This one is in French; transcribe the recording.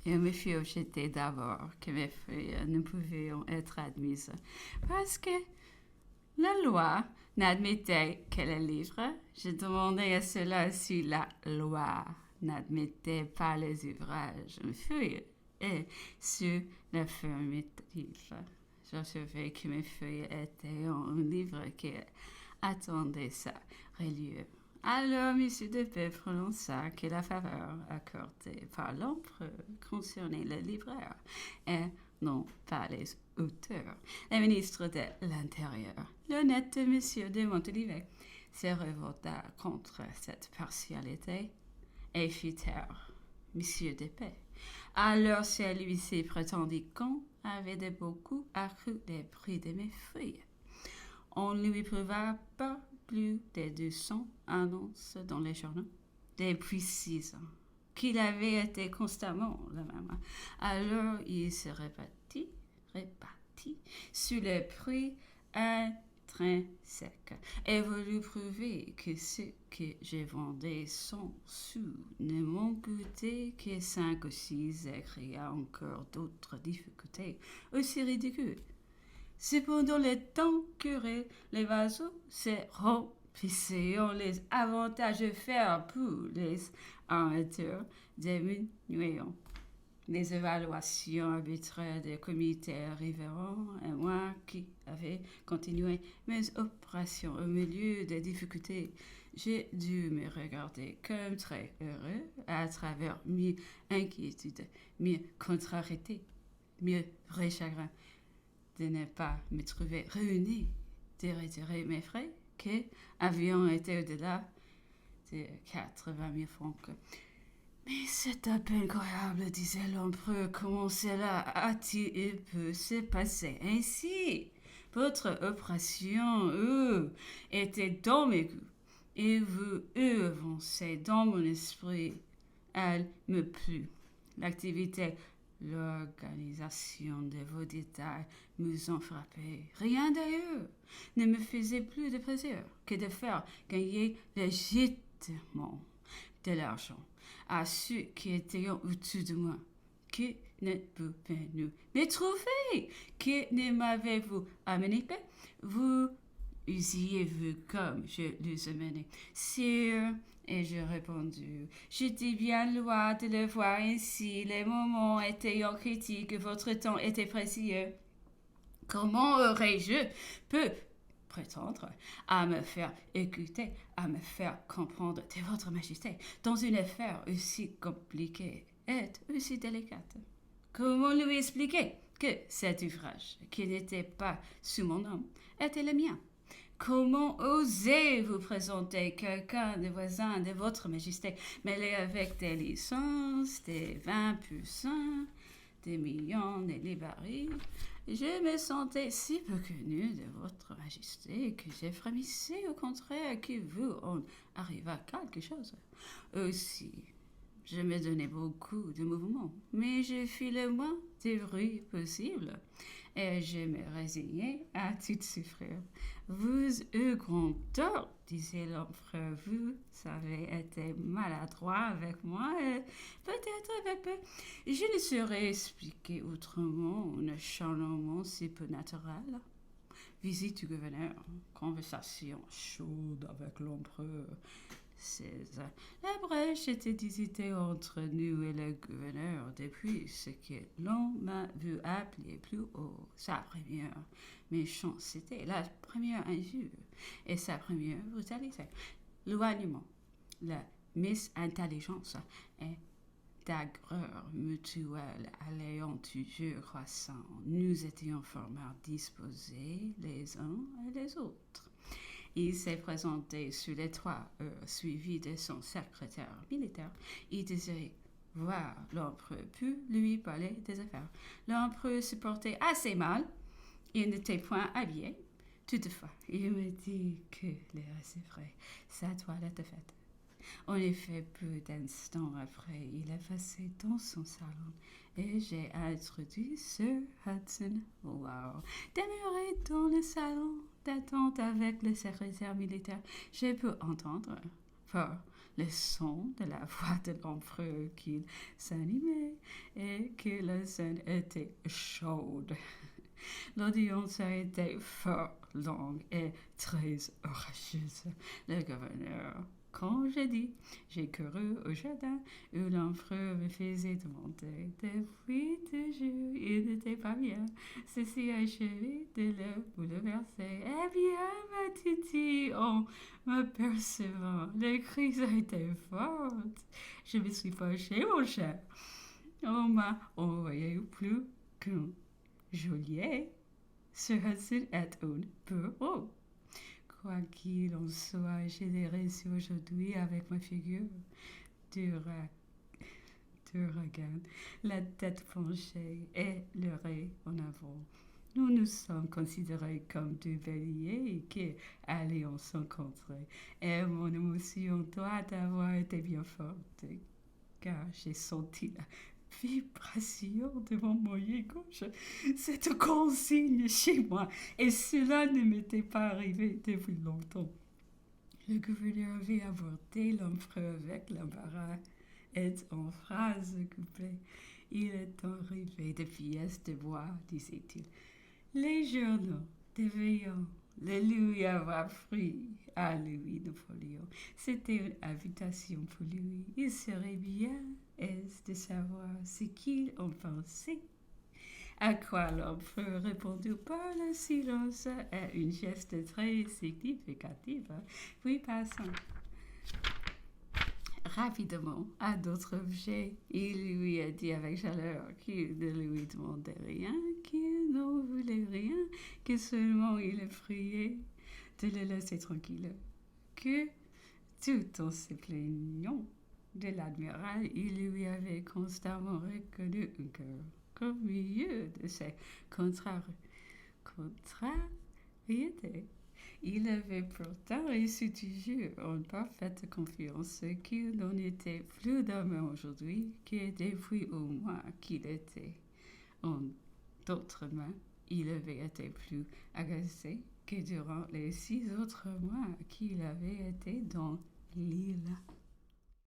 Il me fut objeté d'abord que mes feuilles ne pouvaient être admises parce que la loi n'admettait que les livres. Je demandais à cela si la loi n'admettait pas les ouvrages en feuilles et sur l'affirmative. J'observais que mes feuilles étaient un livre qui attendait sa reliure. Alors, M. Depay prononça que la faveur accordée par l'empereur concernait le libraire et non pas les auteurs. Le ministre de l'Intérieur, l'honnête M. de Montalivet, se révolta contre cette partialité et fit taire M. Depay. Alors celui-ci prétendit qu'on avait de beaucoup accru les prix de mes feuilles. On ne lui prouva pas plus de 200 annonces dans les journaux depuis 6 ans, qu'il avait été constamment le même. Alors il se répartit sur les prix intrinsèques et voulut prouver que ce que je vendais 100 sous ne m'ont coûté que 5 ou 6 et créa encore d'autres difficultés aussi ridicules. Cependant, le temps curé, les vaseaux se remplissaient, on les avantages faire pour les armateurs diminuant. Les évaluations arbitraires des comités arriveront, et moi qui avais continué mes opérations au milieu des difficultés, j'ai dû me regarder comme très heureux à travers mes inquiétudes, mes contrariétés, mes vrais chagrins, de ne pas me trouver ruiné, de retirer mes frais qui avaient été au-delà de 80 000 francs. Mais c'est à peine croyable, disait l'empereur, comment cela a-t-il pu se passer ainsi? Votre opération, était dans mes goûts, et vous avancez dans mon esprit. Elle me plut. L'activité, l'organisation de vos détails nous ont frappé. Rien d'ailleurs ne me faisait plus de plaisir que de faire gagner légitimement de l'argent à ceux qui étaient au-dessus de moi. Que ne pouvez-nous me trouver? Que ne m'avez-vous amené que vous eussiez vu comme je l'eus amené? Sire, ai-je répondu, j'étais bien loin de le voir ainsi. Les moments étaient critiques, votre temps était précieux. Comment aurais-je pu prétendre à me faire écouter, à me faire comprendre de votre majesté dans une affaire aussi compliquée et aussi délicate? Comment lui expliquer que cet ouvrage, qui n'était pas sous mon nom, était le mien? Comment osez-vous présenter quelqu'un de voisin de votre majesté, mêlé avec des licences, des vins puissants, des millions de librairies? Je me sentais si peu connu de votre majesté que j'ai frémissé au contraire que vous en arriva quelque chose. Aussi, je me donnais beaucoup de mouvements, mais je fis le moins de bruit possible et je me résignais à tout souffrir. Vous eûtes grand tort, disait l'empereur, vous avez été maladroit avec moi et peut-être avec peu. Je ne saurais expliquer autrement un acharnement si peu naturel. Visite du gouverneur, conversation chaude avec l'empereur. La brèche était discutée entre nous et le gouverneur depuis ce que l'on m'a vu appeler plus haut sa première méchanceté, la première injure et sa première brutalité. L'éloignement, la misintelligence et d'aigreur mutuelle allant toujours croissant. Nous étions fort mal disposés les uns et les autres. Il s'est présenté sur les 3 heures, suivi de son secrétaire militaire. Il désirait voir l'empereur, puis lui parler des affaires. L'empereur se portait assez mal. Il n'était point habillé. Toutefois, il me dit que l'air assez frais, sa toilette est faite. En effet, peu d'instants après, il est passé dans son salon et j'ai introduit Sir Hudson Lowe. Demeuré dans le salon d'attente avec le secrétaire militaire, j'ai pu entendre, par le son de la voix de l'empereur qu'il s'animait et que la scène était chaude. L'audience a été fort longue et très orageuse. Le gouverneur congédie. J'ai couru au jardin où l'empereur me faisait demander. Depuis toujours, il n'était pas bien. Ceci a achevé de le bouleverser. Eh bien, ma Titi, en m'apercevant, les cris ont été fortes. Je me suis fâchée, mon cher. On m'a envoyé plus qu'un geôlier. Cela est un peu haut. Quoi qu'il en soit, je l'ai reçu aujourd'hui avec ma figure d'ouragan, la tête penchée et l'oreille en avant. Nous nous sommes considérés comme deux béliers qui allions s'encontrer. Et mon émotion doit avoir été bien forte, car j'ai senti la vibration de mon moyen gauche. C'est un consigne chez moi, et cela ne m'était pas arrivé depuis longtemps. Le gouverneur avait abordé l'empereur avec l'embarras et en phrases couplées. Il est arrivé de pièces de bois, disait-il. Les journaux devaient le lui avoir pris à Louis Napoléon. C'était une invitation pour lui. Il serait bien aise de savoir ce qu'il en pensait. À quoi l'empereur répondit par le silence et une geste très significative. Puis passant rapidement à d'autres objets, il lui a dit avec chaleur qu'il ne lui demandait rien, qu'il n'en voulait rien, que seulement il le priait de le laisser tranquille, que tout en se plaignant de l'admiral, il lui avait constamment reconnu un cœur qu'au milieu de ses contrariétés. Il avait pourtant reçu toujours en parfaite confiance qu'il n'en était plus d'homme aujourd'hui que depuis au mois qu'il était. En d'autres mains, il avait été plus agacé que durant les 6 autres mois qu'il avait été dans l'île.